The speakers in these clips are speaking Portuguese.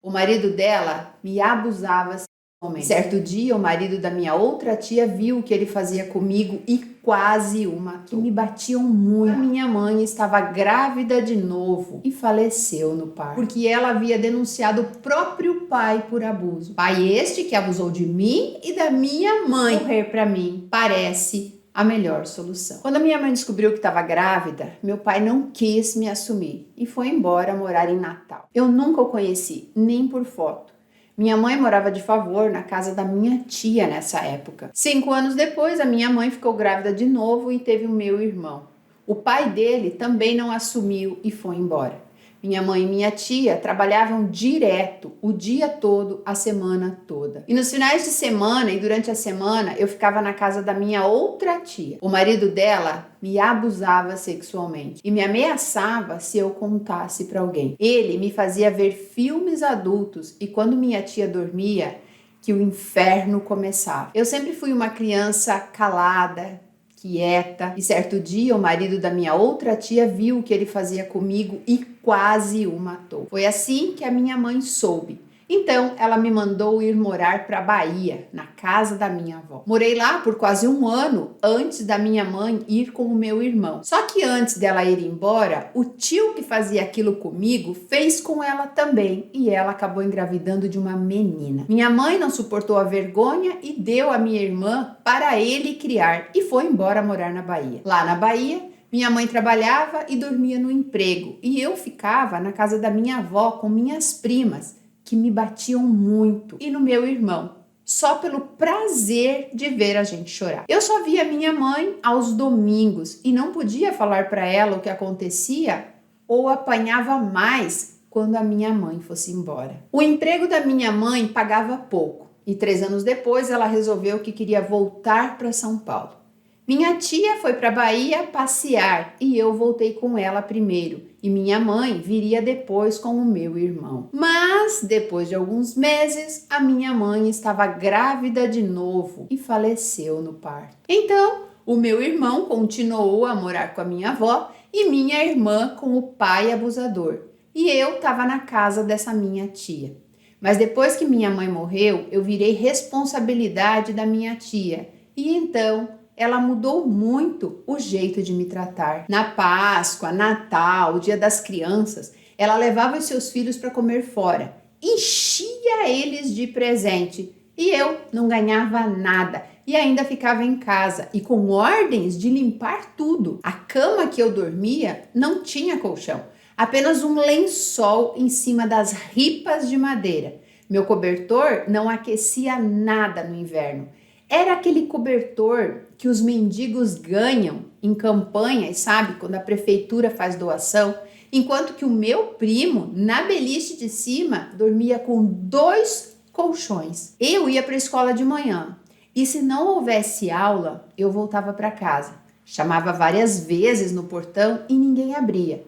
O marido dela me abusava sexualmente. Certo dia, o marido da minha outra tia viu o que ele fazia comigo e quase o matou. Me batiam muito. A minha mãe estava grávida de novo e faleceu no parto, porque ela havia denunciado o próprio pai por abuso. Pai este que abusou de mim e da minha mãe. Morrer para mim parece a melhor solução. Quando a minha mãe descobriu que estava grávida, meu pai não quis me assumir e foi embora morar em Natal. Eu nunca o conheci, nem por foto. Minha mãe morava de favor na casa da minha tia nessa época. 5 anos depois, a minha mãe ficou grávida de novo e teve o meu irmão. O pai dele também não assumiu e foi embora. Minha mãe e minha tia trabalhavam direto, o dia todo, a semana toda. E nos finais de semana e durante a semana, eu ficava na casa da minha outra tia. O marido dela me abusava sexualmente e me ameaçava se eu contasse para alguém. Ele me fazia ver filmes adultos e quando minha tia dormia, que o inferno começava. Eu sempre fui uma criança calada, quieta, e certo dia o marido da minha outra tia viu o que ele fazia comigo e quase o matou. Foi assim que a minha mãe soube. Então ela me mandou ir morar para Bahia, na casa da minha avó. Morei lá por quase 1 ano antes da minha mãe ir com o meu irmão. Só que antes dela ir embora, o tio que fazia aquilo comigo fez com ela também e ela acabou engravidando de uma menina. Minha mãe não suportou a vergonha e deu a minha irmã para ele criar e foi embora morar na Bahia. Lá na Bahia, minha mãe trabalhava e dormia no emprego e eu ficava na casa da minha avó com minhas primas, que me batiam muito, e no meu irmão, só pelo prazer de ver a gente chorar. Eu só via minha mãe aos domingos e não podia falar para ela o que acontecia ou apanhava mais quando a minha mãe fosse embora. O emprego da minha mãe pagava pouco e 3 anos depois ela resolveu que queria voltar para São Paulo. Minha tia foi para Bahia passear e eu voltei com ela primeiro e minha mãe viria depois com o meu irmão. Mas depois de alguns meses, a minha mãe estava grávida de novo e faleceu no parto. Então, o meu irmão continuou a morar com a minha avó e minha irmã com o pai abusador. E eu estava na casa dessa minha tia. Mas depois que minha mãe morreu, eu virei responsabilidade da minha tia. E então ela mudou muito o jeito de me tratar. Na Páscoa, Natal, Dia das Crianças, ela levava os seus filhos para comer fora, enchia eles de presente e eu não ganhava nada e ainda ficava em casa e com ordens de limpar tudo. A cama que eu dormia não tinha colchão, apenas um lençol em cima das ripas de madeira. Meu cobertor não aquecia nada no inverno. Era aquele cobertor que os mendigos ganham em campanhas, sabe? Quando a prefeitura faz doação. Enquanto que o meu primo, na beliche de cima, dormia com 2 colchões. Eu ia para a escola de manhã e se não houvesse aula, eu voltava para casa. Chamava várias vezes no portão e ninguém abria.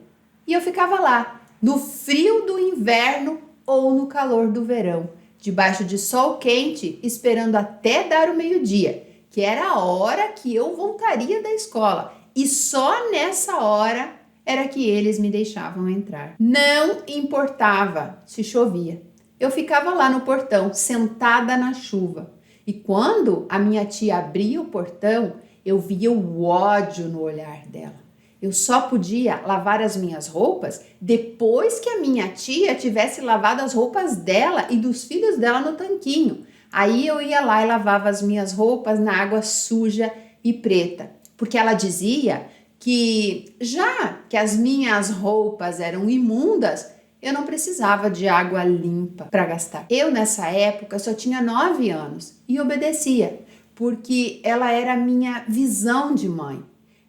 E eu ficava lá, no frio do inverno ou no calor do verão, debaixo de sol quente, esperando até dar o meio-dia, que era a hora que eu voltaria da escola. E só nessa hora era que eles me deixavam entrar. Não importava se chovia. Eu ficava lá no portão, sentada na chuva. E quando a minha tia abria o portão, eu via o ódio no olhar dela. Eu só podia lavar as minhas roupas depois que a minha tia tivesse lavado as roupas dela e dos filhos dela no tanquinho. Aí eu ia lá e lavava as minhas roupas na água suja e preta, porque ela dizia que já que as minhas roupas eram imundas, eu não precisava de água limpa para gastar. Eu nessa época só tinha 9 anos e obedecia, porque ela era a minha visão de mãe.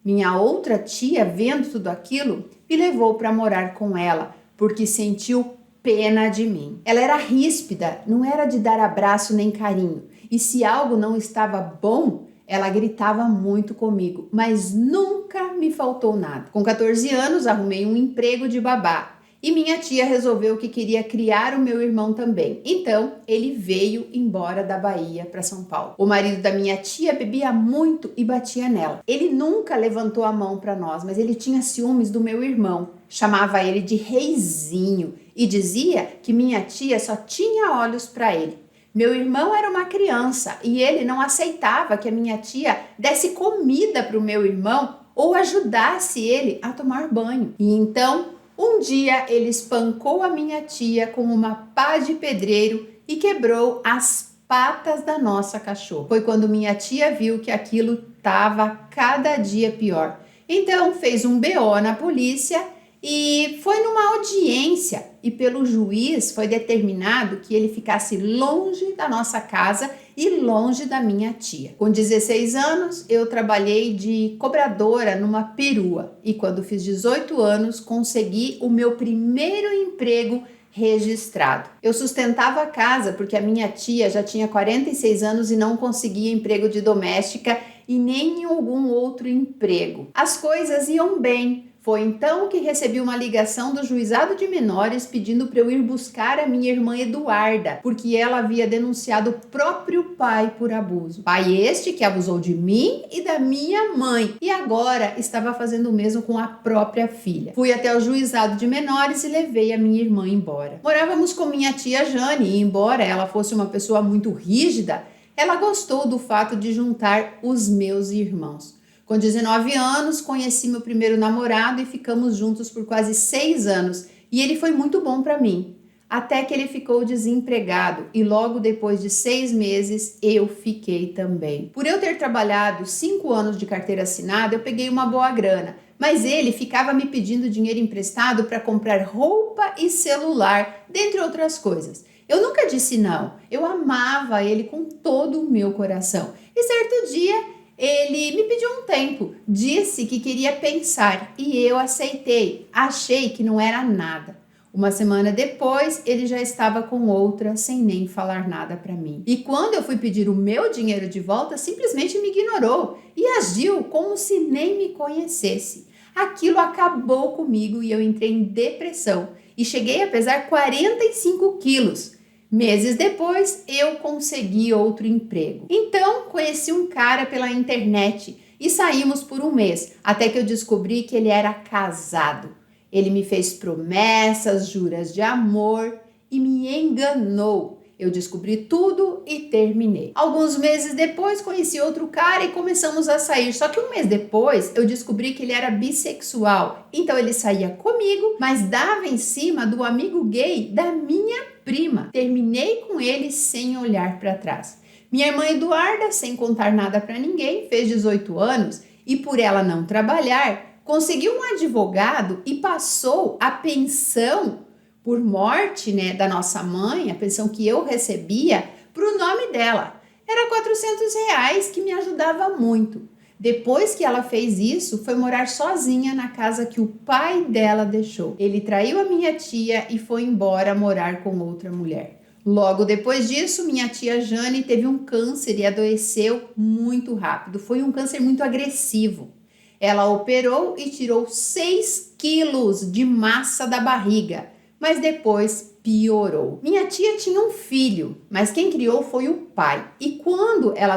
Minha outra tia, vendo tudo aquilo, me levou para morar com ela, porque sentiu pena de mim. Ela era ríspida, não era de dar abraço nem carinho. E se algo não estava bom, ela gritava muito comigo, mas nunca me faltou nada. Com 14 anos, arrumei um emprego de babá. E minha tia resolveu que queria criar o meu irmão também. Então, ele veio embora da Bahia para São Paulo. O marido da minha tia bebia muito e batia nela. Ele nunca levantou a mão para nós, mas ele tinha ciúmes do meu irmão. chamava ele de Reizinho e dizia que minha tia só tinha olhos para ele. Meu irmão era uma criança e ele não aceitava que a minha tia desse comida para o meu irmão ou ajudasse ele a tomar banho. E então, um dia ele espancou a minha tia com uma pá de pedreiro e quebrou as patas da nossa cachorra. Foi quando minha tia viu que aquilo estava cada dia pior. Então fez um BO na polícia e foi numa audiência e pelo juiz foi determinado que ele ficasse longe da nossa casa e longe da minha tia. Com 16 anos eu trabalhei de cobradora numa perua e quando fiz 18 anos consegui o meu primeiro emprego registrado. Eu sustentava a casa porque a minha tia já tinha 46 anos e não conseguia emprego de doméstica e nem algum outro emprego. As coisas iam bem. Foi então que recebi uma ligação do juizado de menores pedindo para eu ir buscar a minha irmã Eduarda, porque ela havia denunciado o próprio pai por abuso. Pai este que abusou de mim e da minha mãe e agora estava fazendo o mesmo com a própria filha. Fui até o juizado de menores e levei a minha irmã embora. Morávamos com minha tia Jane e embora ela fosse uma pessoa muito rígida, ela gostou do fato de juntar os meus irmãos. Com 19 anos, conheci meu primeiro namorado e ficamos juntos por quase 6 anos. E ele foi muito bom para mim, até que ele ficou desempregado e logo depois de 6 meses eu fiquei também. Por eu ter trabalhado 5 anos de carteira assinada, eu peguei uma boa grana, mas ele ficava me pedindo dinheiro emprestado para comprar roupa e celular, dentre outras coisas. Eu nunca disse não, eu amava ele com todo o meu coração. E certo dia ele me pediu um tempo, disse que queria pensar e eu aceitei, achei que não era nada. Uma semana depois, ele já estava com outra sem nem falar nada para mim. E quando eu fui pedir o meu dinheiro de volta, simplesmente me ignorou e agiu como se nem me conhecesse. Aquilo acabou comigo e eu entrei em depressão e cheguei a pesar 45 quilos. Meses depois, eu consegui outro emprego. Então, conheci um cara pela internet e saímos por um mês, até que eu descobri que ele era casado. Ele me fez promessas, juras de amor e me enganou. Eu descobri tudo e terminei. Alguns meses depois, conheci outro cara e começamos a sair. Só que um mês depois, eu descobri que ele era bissexual. Então, ele saía comigo, mas dava em cima do amigo gay da minha prima. Terminei com ele sem olhar para trás. Minha irmã Eduarda, sem contar nada para ninguém, fez 18 anos e por ela não trabalhar, conseguiu um advogado e passou a pensão por morte, da nossa mãe, a pensão que eu recebia, para o nome dela. Era R$ 400 que me ajudava muito. Depois que ela fez isso, foi morar sozinha na casa que o pai dela deixou. Ele traiu a minha tia e foi embora morar com outra mulher. Logo depois disso, minha tia Jane teve um câncer e adoeceu muito rápido. Foi um câncer muito agressivo. Ela operou e tirou 6 quilos de massa da barriga, mas depois piorou. Minha tia tinha um filho, mas quem criou foi o pai. E quando ela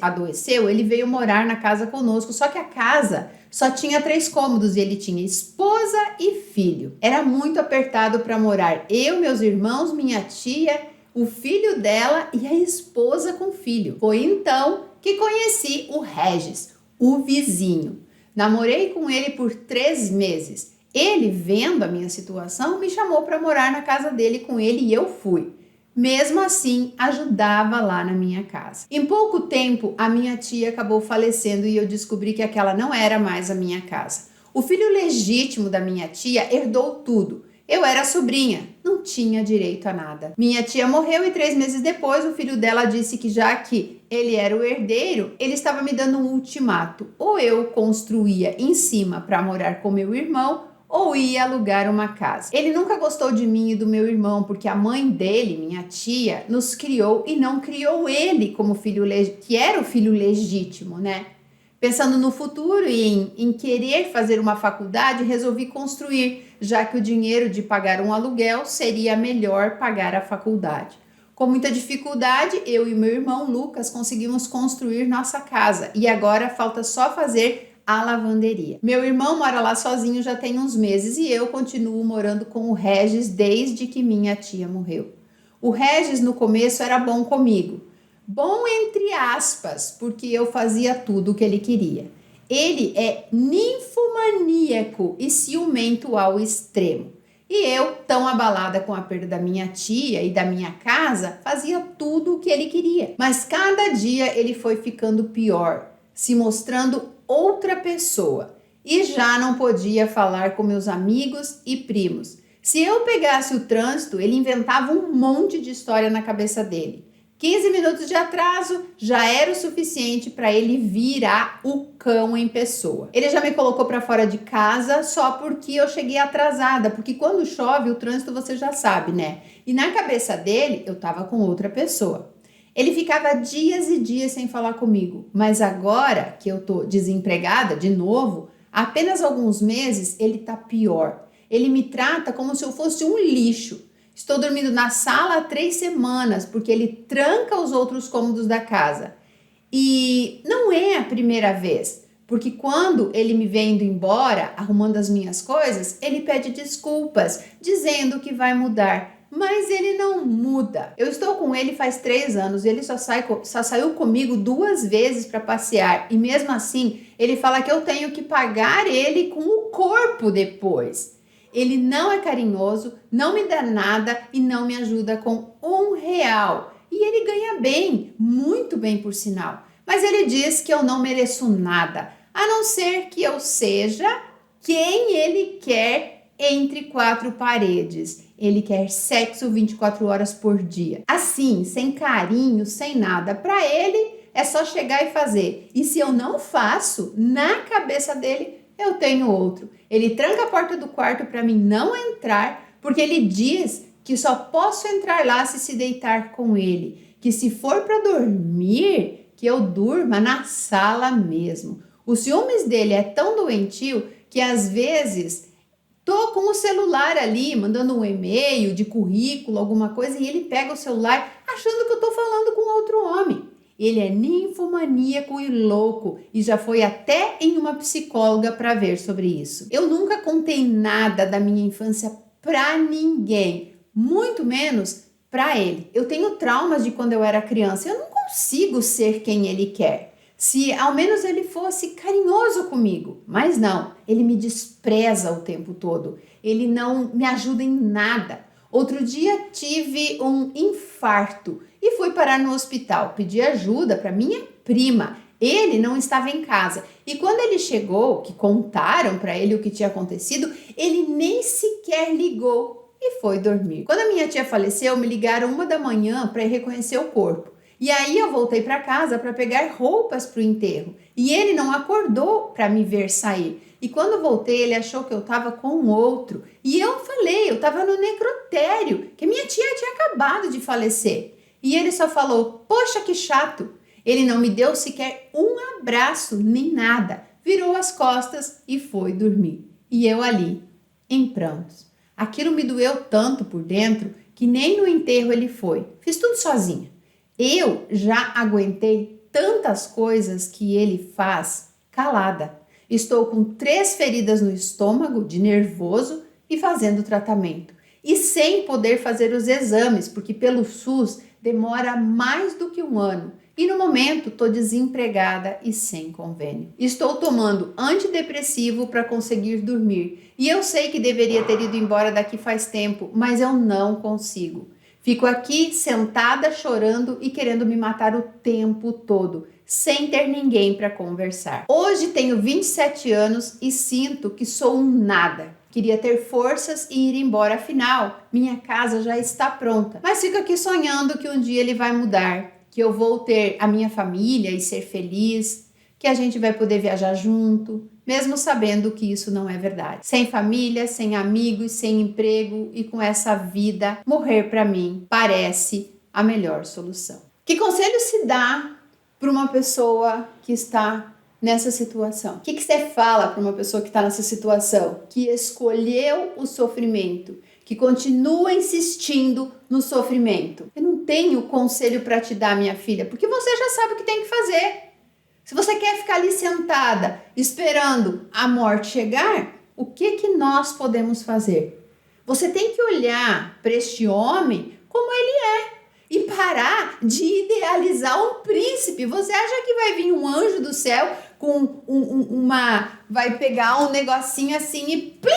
adoeceu, ele veio morar na casa conosco, só que a casa só tinha 3 cômodos e ele tinha esposa e filho. Era muito apertado para morar eu, meus irmãos, minha tia, o filho dela e a esposa com filho. Foi então que conheci o Regis, o vizinho. Namorei com ele por 3 meses. Ele, vendo a minha situação, me chamou para morar na casa dele com ele e eu fui. Mesmo assim, ajudava lá na minha casa. Em pouco tempo, a minha tia acabou falecendo e eu descobri que aquela não era mais a minha casa. O filho legítimo da minha tia herdou tudo. Eu era sobrinha, não tinha direito a nada. Minha tia morreu e 3 meses depois o filho dela disse que já que ele era o herdeiro, ele estava me dando um ultimato. Ou eu construía em cima para morar com meu irmão, ou ia alugar uma casa. Ele nunca gostou de mim e do meu irmão, porque a mãe dele, minha tia, nos criou e não criou ele como filho que era o filho legítimo, Pensando no futuro e em querer fazer uma faculdade, resolvi construir, já que o dinheiro de pagar um aluguel seria melhor pagar a faculdade. Com muita dificuldade, eu e meu irmão Lucas conseguimos construir nossa casa e agora falta só fazer a lavanderia. Meu irmão mora lá sozinho já tem uns meses e eu continuo morando com o Regis desde que minha tia morreu. O Regis no começo era bom comigo. Bom entre aspas, porque eu fazia tudo o que ele queria. Ele é ninfomaníaco e ciumento ao extremo. E eu, tão abalada com a perda da minha tia e da minha casa, fazia tudo o que ele queria. Mas cada dia ele foi ficando pior, se mostrando outra pessoa. E já não podia falar com meus amigos e primos. Se eu pegasse o trânsito, ele inventava um monte de história na cabeça dele. 15 minutos de atraso já era o suficiente para ele virar o cão em pessoa. Ele já me colocou para fora de casa só porque eu cheguei atrasada, porque quando chove o trânsito você já sabe, né? E na cabeça dele eu tava com outra pessoa. Ele ficava dias e dias sem falar comigo, mas agora que eu tô desempregada de novo, há apenas alguns meses ele tá pior. Ele me trata como se eu fosse um lixo. Estou dormindo na sala há 3 semanas, porque ele tranca os outros cômodos da casa. E não é a primeira vez, porque quando ele me vê indo embora, arrumando as minhas coisas, ele pede desculpas, dizendo que vai mudar. Mas ele não muda. Eu estou com ele faz 3 anos e ele só saiu comigo 2 vezes para passear. E mesmo assim, ele fala que eu tenho que pagar ele com o corpo depois. Ele não é carinhoso, não me dá nada e não me ajuda com R$1. E ele ganha bem, muito bem por sinal. Mas ele diz que eu não mereço nada, a não ser que eu seja quem ele quer entre 4 paredes. Ele quer sexo 24 horas por dia. Assim, sem carinho, sem nada. Para ele é só chegar e fazer. E se eu não faço, na cabeça dele, eu tenho outro. Ele tranca a porta do quarto para mim não entrar, porque ele diz que só posso entrar lá se deitar com ele. Que se for para dormir, que eu durma na sala mesmo. Os ciúmes dele é tão doentio que às vezes tô com o celular ali, mandando um e-mail de currículo, alguma coisa, e ele pega o celular achando que eu tô falando com outro homem. Ele é ninfomaníaco e louco e já foi até em uma psicóloga para ver sobre isso. Eu nunca contei nada da minha infância para ninguém, muito menos para ele. Eu tenho traumas de quando eu era criança, eu não consigo ser quem ele quer. Se ao menos ele fosse carinhoso comigo, mas não, ele me despreza o tempo todo, ele não me ajuda em nada. Outro dia tive um infarto e fui parar no hospital, pedi ajuda para minha prima. Ele não estava em casa e quando ele chegou, que contaram para ele o que tinha acontecido, ele nem sequer ligou e foi dormir. Quando a minha tia faleceu, me ligaram 1 da manhã para ir reconhecer o corpo. E aí eu voltei para casa para pegar roupas para o enterro e ele não acordou para me ver sair. E quando voltei, ele achou que eu estava com outro. E eu falei, eu estava no necrotério, que minha tia tinha acabado de falecer. E ele só falou, poxa, que chato. Ele não me deu sequer um abraço, nem nada. Virou as costas e foi dormir. E eu ali, em prantos. Aquilo me doeu tanto por dentro que nem no enterro ele foi. Fiz tudo sozinha. Eu já aguentei tantas coisas que ele faz calada. Estou com 3 feridas no estômago, de nervoso, e fazendo tratamento. E sem poder fazer os exames, porque pelo SUS demora mais do que 1 ano. E no momento estou desempregada e sem convênio. Estou tomando antidepressivo para conseguir dormir. E eu sei que deveria ter ido embora daqui faz tempo, mas eu não consigo. Fico aqui sentada chorando e querendo me matar o tempo todo, sem ter ninguém para conversar. Hoje tenho 27 anos e sinto que sou um nada. Queria ter forças e ir embora, afinal, minha casa já está pronta. Mas fico aqui sonhando que um dia ele vai mudar, que eu vou ter a minha família e ser feliz, que a gente vai poder viajar junto, mesmo sabendo que isso não é verdade. Sem família, sem amigos, sem emprego e com essa vida, morrer para mim parece a melhor solução. Que conselho se dá para uma pessoa que está nessa situação? O que você fala para uma pessoa que está nessa situação? Que escolheu o sofrimento, que continua insistindo no sofrimento. Eu não tenho conselho para te dar, minha filha, porque você já sabe o que tem que fazer. Se você quer ficar ali sentada, esperando a morte chegar, o que nós podemos fazer? Você tem que olhar para este homem como ele é e parar de idealizar um príncipe. Você acha que vai vir um anjo do céu com vai pegar um negocinho assim e plim,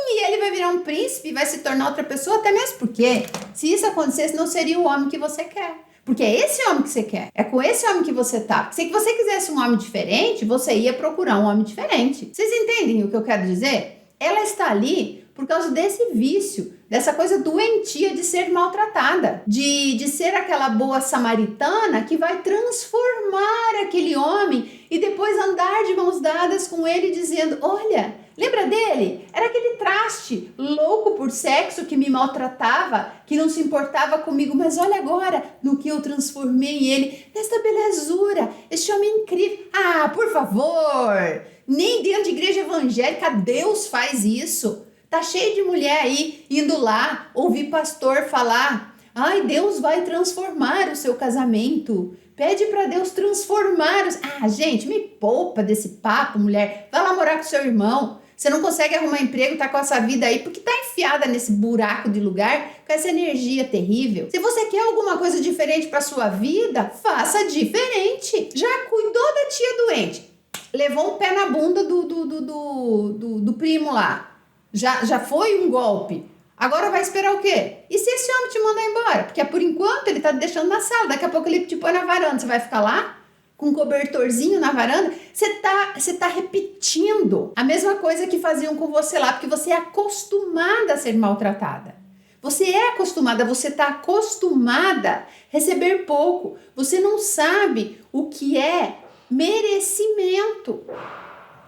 e ele vai virar um príncipe e vai se tornar outra pessoa? Até mesmo porque, se isso acontecesse, não seria o homem que você quer. Porque é esse homem que você quer. É com esse homem que você tá. Se você quisesse um homem diferente, você ia procurar um homem diferente. Vocês entendem o que eu quero dizer? Ela está ali por causa desse vício, dessa coisa doentia de ser maltratada, de ser aquela boa samaritana que vai transformar aquele homem e depois andar de mãos dadas com ele dizendo, olha, lembra dele? Era aquele traste louco por sexo que me maltratava, que não se importava comigo, mas olha agora no que eu transformei ele, nesta belezura, este homem incrível. Ah, por favor, nem dentro de igreja evangélica Deus faz isso. Tá cheio de mulher aí indo lá ouvir pastor falar, ai, Deus vai transformar o seu casamento. Pede para Deus transformar. Ah, gente, me poupa desse papo, mulher. Vai lá morar com seu irmão. Você não consegue arrumar emprego, tá com essa vida aí, porque tá enfiada nesse buraco de lugar, com essa energia terrível. Se você quer alguma coisa diferente para sua vida, faça diferente. Já cuidou da tia doente? Levou um pé na bunda do primo lá. Já foi um golpe. Agora vai esperar o quê? E se esse homem te mandar embora? Porque por enquanto ele tá te deixando na sala. Daqui a pouco ele te põe na varanda. Você vai ficar lá com um cobertorzinho na varanda? Você tá repetindo a mesma coisa que faziam com você lá. Porque você é acostumada a ser maltratada. Você é acostumada, você tá acostumada a receber pouco. Você não sabe o que é merecimento.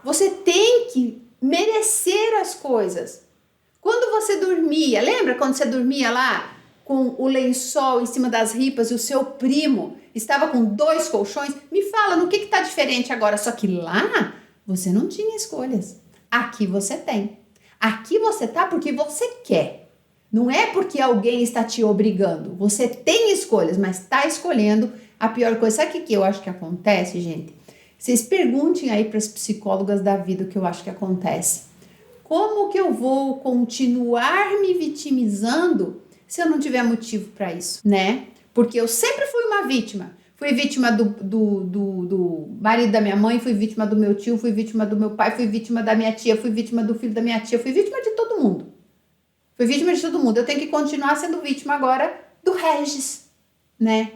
Você tem que merecer as coisas. Quando você dormia, lembra quando você dormia lá com o lençol em cima das ripas e o seu primo estava com 2 colchões? Me fala, no que tá diferente agora? Só que lá você não tinha escolhas. Aqui você tem. Aqui você tá porque você quer. Não é porque alguém está te obrigando. Você tem escolhas, mas está escolhendo a pior coisa. Sabe o que eu acho que acontece, gente? Vocês perguntem aí para as psicólogas da vida o que eu acho que acontece. Como que eu vou continuar me vitimizando se eu não tiver motivo para isso, né? Porque eu sempre fui uma vítima. Fui vítima do marido da minha mãe, fui vítima do meu tio, fui vítima do meu pai, fui vítima da minha tia, fui vítima do filho da minha tia, fui vítima de todo mundo. Fui vítima de todo mundo. Eu tenho que continuar sendo vítima agora do Regis, né?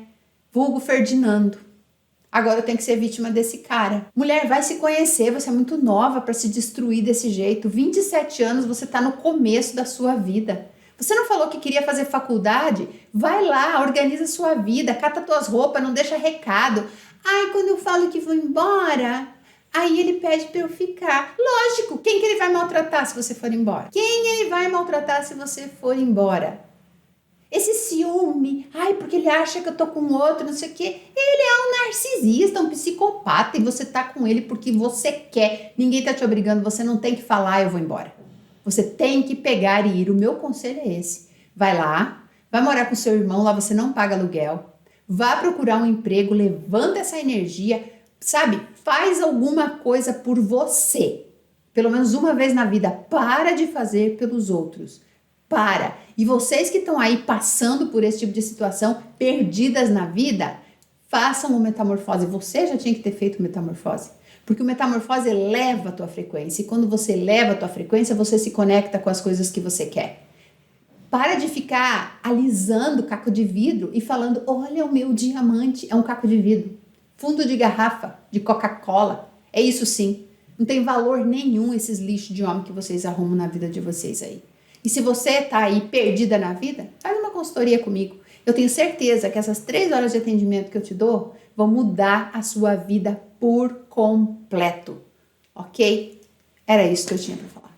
Vulgo Ferdinando. Agora eu tenho que ser vítima desse cara. Mulher, vai se conhecer, você é muito nova para se destruir desse jeito. 27 anos, você tá no começo da sua vida. Você não falou que queria fazer faculdade? Vai lá, organiza sua vida, cata tuas roupas, não deixa recado. Ai, quando eu falo que vou embora, aí ele pede para eu ficar. Lógico, quem que ele vai maltratar se você for embora? Quem ele vai maltratar se você for embora? Esse ciúme, ai, porque ele acha que eu tô com outro, não sei o quê. Ele é um narcisista, um psicopata, e você tá com ele porque você quer. Ninguém tá te obrigando, você não tem que falar, eu vou embora. Você tem que pegar e ir. O meu conselho é esse. Vai lá, vai morar com seu irmão, lá você não paga aluguel. Vá procurar um emprego, levanta essa energia, sabe? Faz alguma coisa por você. Pelo menos uma vez na vida, para de fazer pelos outros. Para. E vocês que estão aí passando por esse tipo de situação, perdidas na vida, façam uma metamorfose. Você já tinha que ter feito metamorfose. Porque o metamorfose eleva a tua frequência. E quando você eleva a tua frequência, você se conecta com as coisas que você quer. Para de ficar alisando caco de vidro e falando, olha o meu diamante, é um caco de vidro. Fundo de garrafa, de Coca-Cola. É isso sim. Não tem valor nenhum esses lixos de homem que vocês arrumam na vida de vocês aí. E se você tá aí perdida na vida, faz uma consultoria comigo. Eu tenho certeza que essas 3 horas de atendimento que eu te dou vão mudar a sua vida por completo. Ok? Era isso que eu tinha para falar.